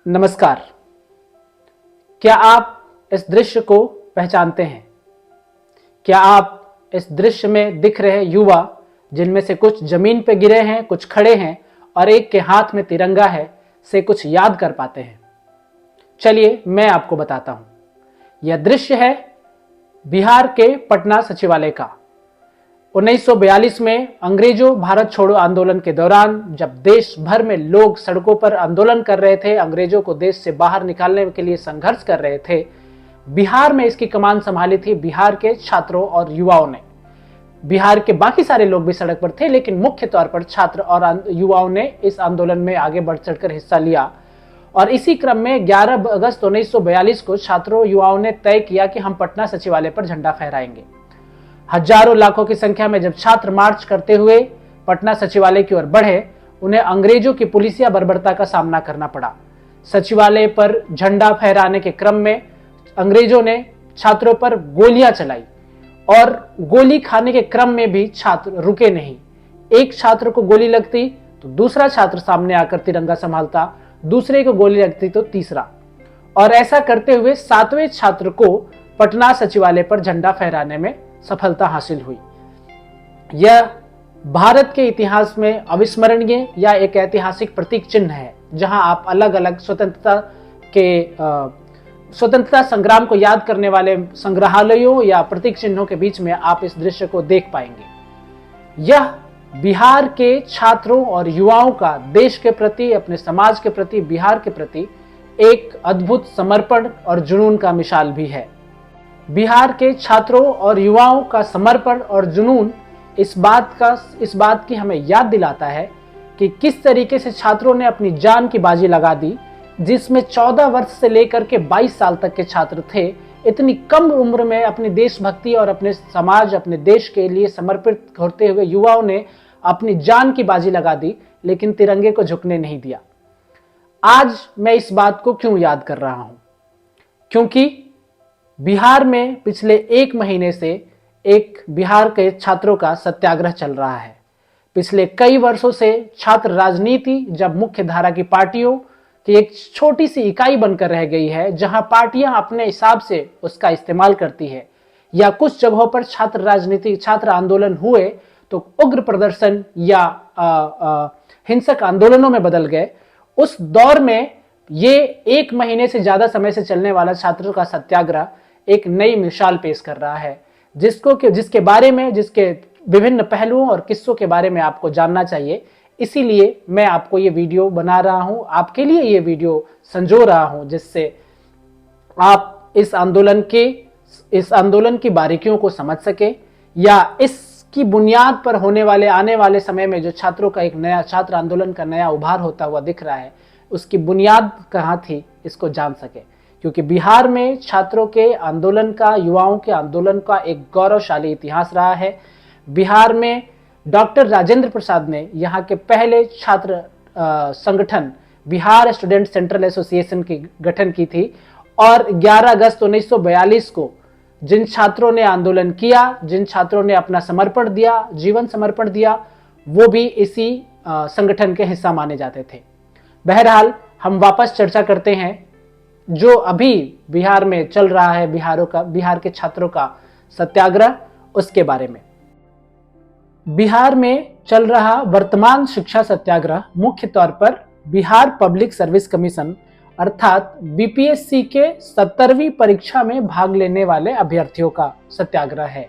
नमस्कार। क्या आप इस दृश्य को पहचानते हैं? क्या आप इस दृश्य में दिख रहे युवा, जिनमें से कुछ जमीन पर गिरे हैं, कुछ खड़े हैं और एक के हाथ में तिरंगा है, से कुछ याद कर पाते हैं? चलिए मैं आपको बताता हूं। यह दृश्य है बिहार के पटना सचिवालय का। 1942 में अंग्रेजों भारत छोड़ो आंदोलन के दौरान जब देश भर में लोग सड़कों पर आंदोलन कर रहे थे, अंग्रेजों को देश से बाहर निकालने के लिए संघर्ष कर रहे थे, बिहार में इसकी कमान संभाली थी बिहार के छात्रों और युवाओं ने। बिहार के बाकी सारे लोग भी सड़क पर थे, लेकिन मुख्य तौर पर छात्र और युवाओं ने इस आंदोलन में आगे बढ़ चढ़कर हिस्सा लिया। और इसी क्रम में 11 अगस्त 1942 को छात्रों युवाओं ने तय किया कि हम पटना सचिवालय पर झंडा फहराएंगे। हजारों लाखों की संख्या में जब छात्र मार्च करते हुए पटना सचिवालय की ओर बढ़े, उन्हें अंग्रेजों की पुलिसिया बर्बरता का सामना करना पड़ा। सचिवालय पर झंडा फहराने के क्रम में अंग्रेजों ने छात्रों पर गोलियां चलाई और गोली खाने के क्रम में भी छात्र रुके नहीं। एक छात्र को गोली लगती तो दूसरा छात्र सामने आकर तिरंगा संभालता, दूसरे को गोली लगती तो तीसरा, और ऐसा करते हुए 7वें छात्र को पटना सचिवालय पर झंडा फहराने में सफलता हासिल हुई। यह भारत के इतिहास में अविस्मरणीय या एक ऐतिहासिक प्रतीक चिन्ह है, जहां आप अलग अलग स्वतंत्रता संग्राम को याद करने वाले संग्रहालयों या प्रतीक चिन्हों के बीच में आप इस दृश्य को देख पाएंगे। यह बिहार के छात्रों और युवाओं का देश के प्रति, अपने समाज के प्रति, बिहार के प्रति एक अद्भुत समर्पण और जुनून का मिसाल भी है। बिहार के छात्रों और युवाओं का समर्पण और जुनून इस बात की हमें याद दिलाता है कि किस तरीके से छात्रों ने अपनी जान की बाजी लगा दी, जिसमें 14 वर्ष से लेकर के 22 साल तक के छात्र थे। इतनी कम उम्र में अपनी देशभक्ति और अपने समाज, अपने देश के लिए समर्पित होते हुए युवाओं ने अपनी जान की बाजी लगा दी, लेकिन तिरंगे को झुकने नहीं दिया। आज मैं इस बात को क्यों याद कर रहा हूं? क्योंकि बिहार में पिछले 1 महीने से एक बिहार के छात्रों का सत्याग्रह चल रहा है। पिछले कई वर्षों से छात्र राजनीति जब मुख्य धारा की पार्टियों की एक छोटी सी इकाई बनकर रह गई है, जहां पार्टियां अपने हिसाब से उसका इस्तेमाल करती है, या कुछ जगहों पर छात्र आंदोलन हुए तो उग्र प्रदर्शन या हिंसक आंदोलनों में बदल गए। उस दौर में ये 1 महीने से ज्यादा समय से चलने वाला छात्रों का सत्याग्रह एक नई मिसाल पेश कर रहा है, जिसके विभिन्न पहलुओं और किस्सों के बारे में आपको जानना चाहिए। इसीलिए मैं आपको ये वीडियो बना रहा हूं, आपके लिए ये वीडियो संजो रहा हूं, जिससे आप इस आंदोलन की बारीकियों को समझ सके, या इसकी बुनियाद पर आने वाले समय में जो छात्रों का एक नया छात्र आंदोलन का नया उभार होता हुआ दिख रहा है, उसकी बुनियाद कहां थी, इसको जान सके। क्योंकि बिहार में छात्रों के आंदोलन का, युवाओं के आंदोलन का एक गौरवशाली इतिहास रहा है। बिहार में डॉक्टर राजेंद्र प्रसाद ने यहाँ के पहले छात्र संगठन बिहार स्टूडेंट सेंट्रल एसोसिएशन की गठन की थी, और 11 अगस्त 1942 को जिन छात्रों ने आंदोलन किया, जिन छात्रों ने अपना समर्पण दिया, जीवन समर्पण दिया, वो भी इसी संगठन के हिस्सा माने जाते थे। बहरहाल हम वापस चर्चा करते हैं जो अभी बिहार में चल रहा है, बिहार के छात्रों का सत्याग्रह, उसके बारे में। बिहार में चल रहा वर्तमान शिक्षा सत्याग्रह मुख्य तौर पर बिहार पब्लिक सर्विस कमीशन अर्थात बीपीएससी के 70वीं परीक्षा में भाग लेने वाले अभ्यर्थियों का सत्याग्रह है।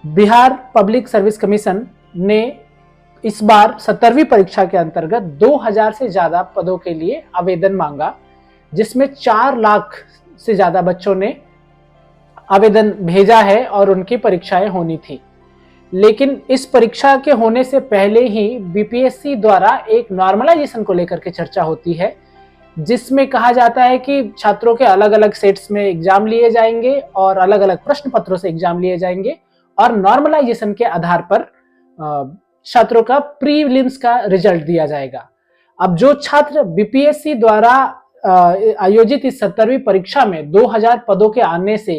बिहार पब्लिक सर्विस कमीशन ने इस बार 70वीं परीक्षा के अंतर्गत 2000 से ज्यादा पदों के लिए आवेदन मांगा, जिसमें 4 लाख से ज्यादा बच्चों ने आवेदन भेजा है और उनकी परीक्षाएं होनी थी। लेकिन इस परीक्षा के होने से पहले ही बीपीएससी द्वारा एक नॉर्मलाइजेशन को लेकर के चर्चा होती है, जिसमें कहा जाता है कि छात्रों के अलग अलग सेट्स में एग्जाम लिए जाएंगे और अलग अलग प्रश्न पत्रों से एग्जाम लिए जाएंगे, और नॉर्मलाइजेशन के आधार पर छात्रों का प्रीलिम्स का रिजल्ट दिया जाएगा। अब जो छात्र बीपीएससी द्वारा आयोजित इस 70वीं परीक्षा में 2000 पदों के आने से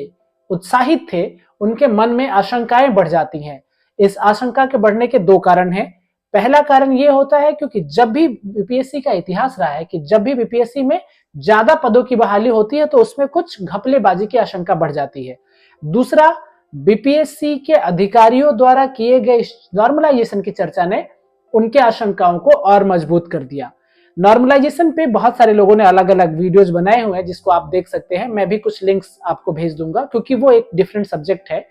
उत्साहित थे, उनके मन में आशंकाएं बढ़ जाती हैं। इस आशंका के बढ़ने के 2 कारण हैं। पहला कारण ये होता है क्योंकि जब भी बीपीएससी का इतिहास रहा है कि जब भी बीपीएससी में ज्यादा पदों की बहाली होती है तो उसमें कुछ घपलेबाजी की आशंका बढ़ जाती है। दूसरा, बीपीएससी के अधिकारियों द्वारा किए गए नॉर्मलाइजेशन की चर्चा ने उनके आशंकाओं को और मजबूत कर दिया। नॉर्मलाइजेशन पे बहुत सारे लोगों ने अलग अलग वीडियोस बनाए हुए हैं जिसको आप देख सकते हैं। मैं भी कुछ लिंक्स आपको भेज दूंगा क्योंकि वो एक डिफरेंट सब्जेक्ट है।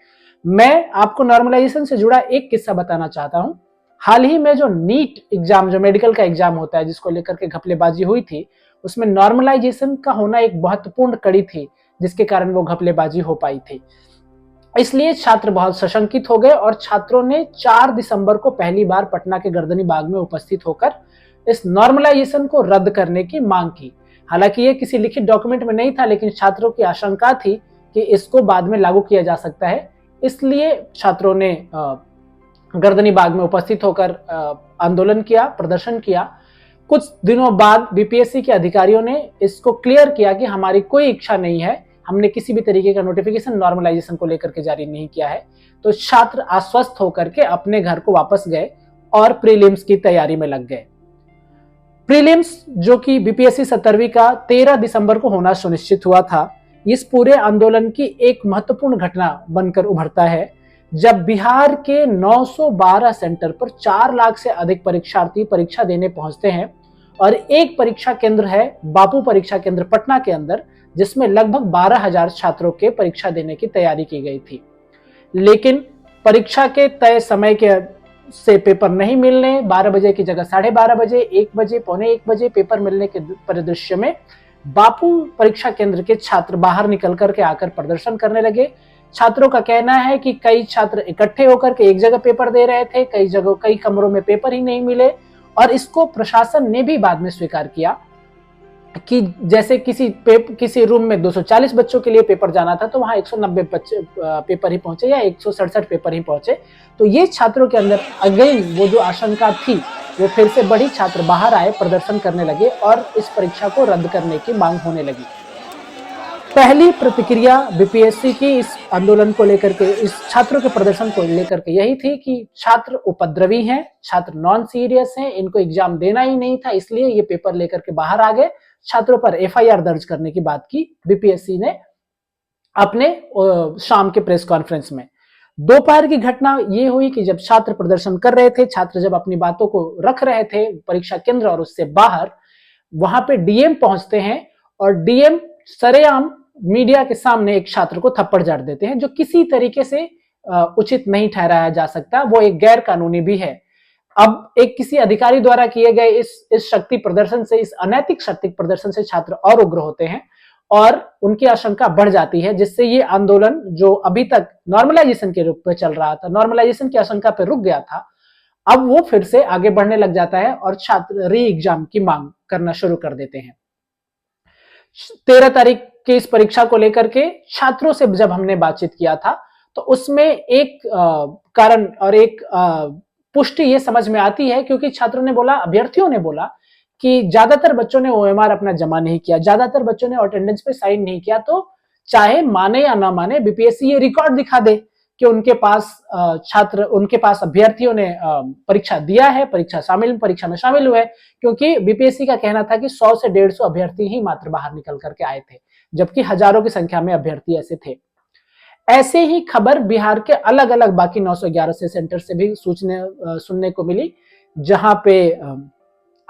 मैं आपको नॉर्मलाइजेशन से जुड़ा एक किस्सा बताना चाहता हूं। हाल ही में जो नीट एग्जाम, जो मेडिकल का एग्जाम होता है, जिसको लेकर के घपलेबाजी हुई थी, उसमें नॉर्मलाइजेशन का होना एक महत्वपूर्ण कड़ी थी जिसके कारण वो घपलेबाजी हो पाई थी। इसलिए छात्र बहुत सशंकित हो गए और छात्रों ने 4 दिसंबर को पहली बार पटना के गर्दनी बाग में उपस्थित होकर इस नॉर्मलाइजेशन को रद्द करने की मांग की। हालांकि ये किसी लिखित डॉक्यूमेंट में नहीं था, लेकिन छात्रों की आशंका थी कि इसको बाद में लागू किया जा सकता है। इसलिए छात्रों ने गर्दनी बाग में उपस्थित होकर आंदोलन किया, प्रदर्शन किया। कुछ दिनों बाद बीपीएससी के अधिकारियों ने इसको क्लियर किया कि हमारी कोई इच्छा नहीं है, हमने किसी भी तरीके का नोटिफिकेशन नॉर्मलाइजेशन को लेकर के जारी नहीं किया है। तो छात्र आश्वस्त होकर के अपने घर को वापस गए और प्रीलिम्स की तैयारी में लग गए। प्रीलिम्स जो कि बीपीएससी 17वीं का 13 दिसंबर को होना सुनिश्चित हुआ था, इस पूरे आंदोलन की एक महत्वपूर्ण घटना बनकर उभरता है जब बिहार के 912 सेंटर पर 4 लाख से अधिक परीक्षार्थी परीक्षा देने पहुंचते हैं और एक परीक्षा केंद्र है बापू परीक्षा केंद्र पटना के अंदर, जिसमें लगभग 12,000 छात्रों के परीक्षा देने की तैयारी की गई थी। लेकिन परीक्षा के तय समय के से पेपर नहीं मिलने, 12 बजे की जगह 12:30 बजे, 1 बजे, पौने 1 बजे पेपर मिलने के परिदृश्य में बापू परीक्षा केंद्र के छात्र बाहर निकल करके आकर प्रदर्शन करने लगे। छात्रों का कहना है कि कई छात्र इकट्ठे होकर के एक जगह पेपर दे रहे थे, कई कमरों में पेपर ही नहीं मिले, और इसको प्रशासन ने भी बाद में स्वीकार किया कि जैसे किसी रूम में 240 बच्चों के लिए पेपर जाना था तो वहां 190 बच्चे पेपर ही पहुंचे या 167 पेपर ही पहुंचे। तो ये छात्रों के अंदर अगेन वो जो आशंका थी वो फिर से बढ़ी। छात्र बाहर आए, प्रदर्शन करने लगे और इस परीक्षा को रद्द करने की मांग होने लगी। पहली प्रतिक्रिया बीपीएससी की इस आंदोलन को लेकर के, इस छात्रों के प्रदर्शन को लेकर के यही थी कि छात्र उपद्रवी हैं, छात्र नॉन सीरियस हैं, इनको एग्जाम देना ही नहीं था, इसलिए ये पेपर लेकर के बाहर आ गए। छात्रों पर एफआईआर दर्ज करने की बात की बीपीएससी ने अपने शाम के प्रेस कॉन्फ्रेंस में। दोपहर की घटना ये हुई कि जब छात्र प्रदर्शन कर रहे थे, छात्र जब अपनी बातों को रख रहे थे परीक्षा केंद्र और उससे बाहर, वहां पे डीएम पहुंचते हैं और डीएम सरेआम मीडिया के सामने एक छात्र को थप्पड़ जड़ देते हैं, जो किसी तरीके से उचित नहीं ठहराया जा सकता, वो एक गैर कानूनी भी है। अब एक किसी अधिकारी द्वारा किए गए इस शक्ति प्रदर्शन से, इस अनैतिक शक्ति प्रदर्शन से छात्र और उग्र होते हैं और उनकी आशंका बढ़ जाती है, जिससे ये आंदोलन जो अभी तक नॉर्मलाइजेशन के रूप में चल रहा था, नॉर्मलाइजेशन की आशंका पर रुक गया था, अब वो फिर से आगे बढ़ने लग जाता है और छात्र री एग्जाम की मांग करना शुरू कर देते हैं। 13 तारीख की इस परीक्षा को लेकर के छात्रों से जब हमने बातचीत किया था तो उसमें एक कारण और एक पुष्टि ये समझ में आती है, क्योंकि छात्रों ने बोला, अभ्यर्थियों ने बोला कि ज्यादातर बच्चों ने ओएमआर अपना जमा नहीं किया, ज्यादातर बच्चों ने अटेंडेंस पे साइन नहीं किया। तो चाहे माने या ना माने, बीपीएससी ये रिकॉर्ड दिखा दे कि उनके पास अभ्यर्थियों ने परीक्षा दिया है, परीक्षा में शामिल हुए, क्योंकि बीपीएससी का कहना था कि 100 से 150 अभ्यर्थी ही मात्र बाहर निकल करके आए थे, जबकि हजारों की संख्या में अभ्यर्थी ऐसे थे। ऐसे ही खबर बिहार के अलग अलग बाकी 911 से सेंटर से भी सुनने को मिली, जहां पे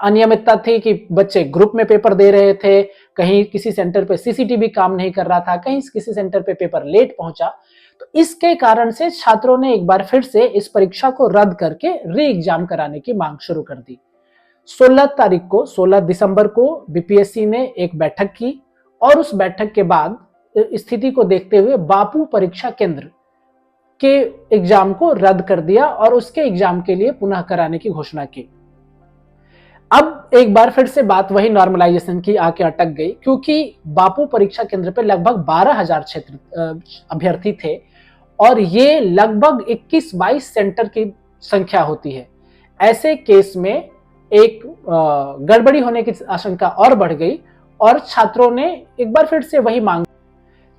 अनियमितता थी कि बच्चे ग्रुप में पेपर दे रहे थे, कहीं किसी सेंटर पे सीसीटीवी काम नहीं कर रहा था, कहीं किसी सेंटर पे पेपर लेट पहुंचा। तो इसके कारण से छात्रों ने एक बार फिर से इस परीक्षा को रद्द करके री एग्जाम कराने की मांग शुरू कर दी। 16 दिसंबर को बीपीएससी ने एक बैठक की और उस बैठक के बाद स्थिति को देखते हुए बापू परीक्षा केंद्र के एग्जाम को रद्द कर दिया और उसके एग्जाम के लिए पुनः कराने की घोषणा की। अब एक बार फिर से बात वही नॉर्मलाइजेशन की आके अटक गई, क्योंकि बापू परीक्षा केंद्र पे लगभग 12,000 अभ्यर्थी थे और ये लगभग 21-22 सेंटर की संख्या होती है। ऐसे केस में एक गड़बड़ी होने की आशंका और बढ़ गई और छात्रों ने एक बार फिर से वही मांग,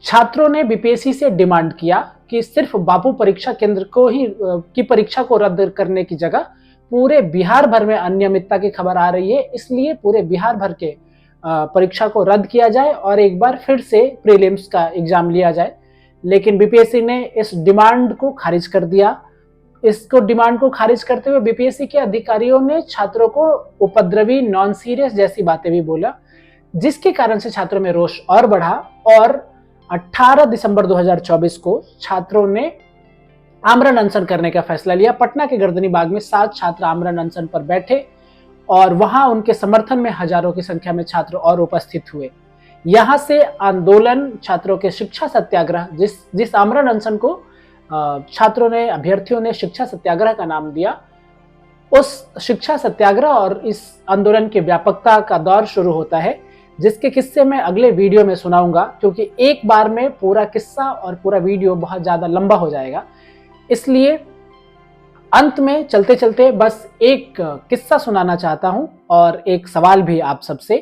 छात्रों ने बीपीएससी से डिमांड किया कि सिर्फ बापू परीक्षा केंद्र को ही की परीक्षा को रद्द करने की जगह पूरे बिहार भर में अनियमितता की खबर आ रही है, इसलिए पूरे बिहार भर के परीक्षा को रद्द किया जाए और एक बार फिर से प्रीलिम्स का एग्जाम लिया जाए। लेकिन बीपीएससी ने इस डिमांड को खारिज कर दिया। इसको डिमांड को खारिज करते हुए बीपीएससी के अधिकारियों ने छात्रों को उपद्रवी, नॉन सीरियस जैसी बातें भी बोला, जिसके कारण से छात्रों में रोष और बढ़ा और 18 दिसंबर 2024 को छात्रों ने आमरण अनशन करने का फैसला लिया। पटना के गर्दनी बाग में 7 छात्र आमरण अनशन पर बैठे और वहां उनके समर्थन में हजारों की संख्या में छात्र और उपस्थित हुए। यहां से आंदोलन, छात्रों के शिक्षा सत्याग्रह, जिस आमरण अनशन को छात्रों ने, अभ्यर्थियों ने शिक्षा सत्याग्रह का नाम दिया, उस शिक्षा सत्याग्रह और इस आंदोलन की व्यापकता का दौर शुरू होता है, जिसके किस्से मैं अगले वीडियो में सुनाऊंगा, क्योंकि एक बार में पूरा किस्सा और पूरा वीडियो बहुत ज्यादा लंबा हो जाएगा। इसलिए अंत में चलते चलते बस एक किस्सा सुनाना चाहता हूं और एक सवाल भी आप सबसे।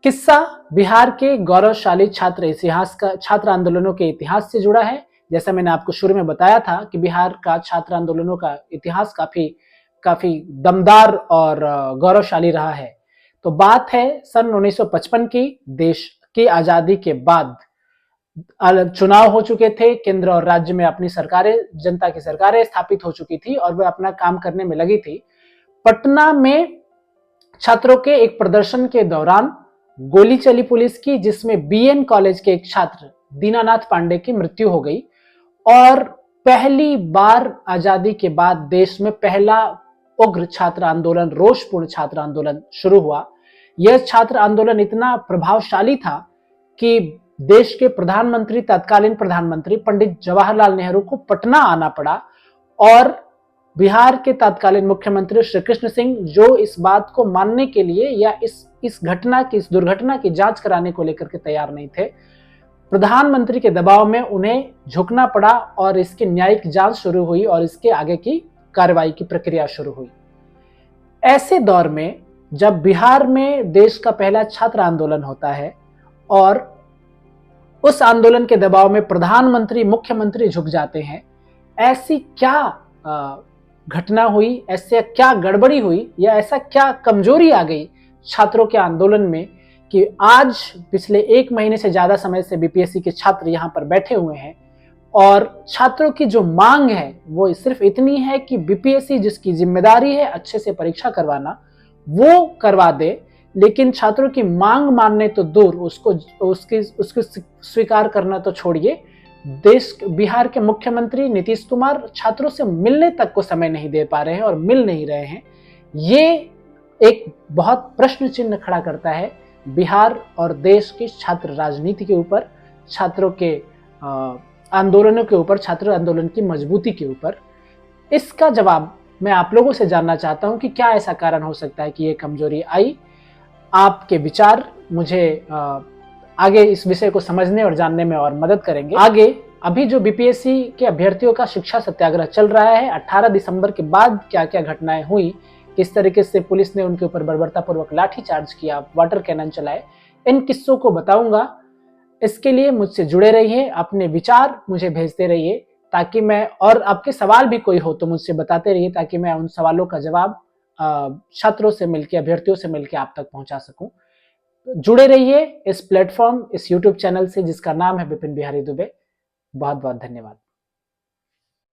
किस्सा बिहार के गौरवशाली छात्र आंदोलनों के इतिहास से जुड़ा है। जैसा मैंने आपको शुरू में बताया था कि बिहार का छात्र आंदोलनों का इतिहास काफी दमदार और गौरवशाली रहा है। तो बात है सन 1955 की। देश की आजादी के बाद चुनाव हो चुके थे, केंद्र और राज्य में अपनी सरकारें, जनता की सरकारें स्थापित हो चुकी थी और वह अपना काम करने में लगी थी। पटना में छात्रों के एक प्रदर्शन के दौरान गोली चली पुलिस की, जिसमें बीएन कॉलेज के एक छात्र दीनानाथ पांडे की मृत्यु हो गई और पहली बार आजादी के बाद देश में पहला उग्र छात्र आंदोलन, रोषपूर्ण छात्र आंदोलन शुरू हुआ। यह छात्र आंदोलन इतना प्रभावशाली था कि देश के प्रधानमंत्री, तत्कालीन प्रधानमंत्री पंडित जवाहरलाल नेहरू को पटना आना पड़ा और बिहार के तत्कालीन मुख्यमंत्री श्री कृष्ण सिंह, जो इस बात को मानने के लिए या इस दुर्घटना की जांच कराने को लेकर के तैयार नहीं थे, प्रधानमंत्री के दबाव में उन्हें झुकना पड़ा और इसकी न्यायिक जांच शुरू हुई और इसके आगे की कार्रवाई की प्रक्रिया शुरू हुई। ऐसे दौर में जब बिहार में देश का पहला छात्र आंदोलन होता है और उस आंदोलन के दबाव में प्रधानमंत्री, मुख्यमंत्री झुक जाते हैं, ऐसी क्या घटना हुई, ऐसे क्या गड़बड़ी हुई या ऐसा क्या कमजोरी आ गई छात्रों के आंदोलन में कि आज पिछले 1 महीने से ज्यादा समय से बीपीएससी के छात्र यहां पर बैठे हुए हैं और छात्रों की जो मांग है वो सिर्फ इतनी है कि बीपीएससी, जिसकी जिम्मेदारी है अच्छे से परीक्षा करवाना, वो करवा दे। लेकिन छात्रों की मांग मानने तो दूर, उसको स्वीकार करना तो छोड़िए, बिहार के मुख्यमंत्री नीतीश कुमार छात्रों से मिलने तक को समय नहीं दे पा रहे हैं और मिल नहीं रहे हैं। ये एक बहुत प्रश्न चिन्ह खड़ा करता है बिहार और देश की छात्र राजनीति के ऊपर, छात्रों के आंदोलनों के ऊपर, छात्र आंदोलन की मजबूती के ऊपर। इसका जवाब मैं आप लोगों से जानना चाहता हूं कि क्या ऐसा कारण हो सकता है कि ये कमजोरी आई। आपके विचार मुझे आगे इस विषय को समझने और जानने में और मदद करेंगे। आगे अभी जो बीपीएससी के अभ्यर्थियों का शिक्षा सत्याग्रह चल रहा है, 18 दिसंबर के बाद क्या क्या घटनाएं हुई, किस तरीके से पुलिस ने उनके ऊपर बर्बरतापूर्वक लाठीचार्ज किया, वाटर कैनन चलाए, इन किस्सों को बताऊंगा। इसके लिए मुझसे जुड़े रहिए, अपने विचार मुझे भेजते रहिए ताकि मैं, और आपके सवाल भी कोई हो तो मुझसे बताते रहिए ताकि मैं उन सवालों का जवाब छात्रों से मिलकर, अभ्यर्थियों से मिलकर आप तक पहुंचा सकूं। जुड़े रहिए इस प्लेटफॉर्म, इस यूट्यूब चैनल से जिसका नाम है विपिन बिहारी दुबे। बहुत बहुत धन्यवाद।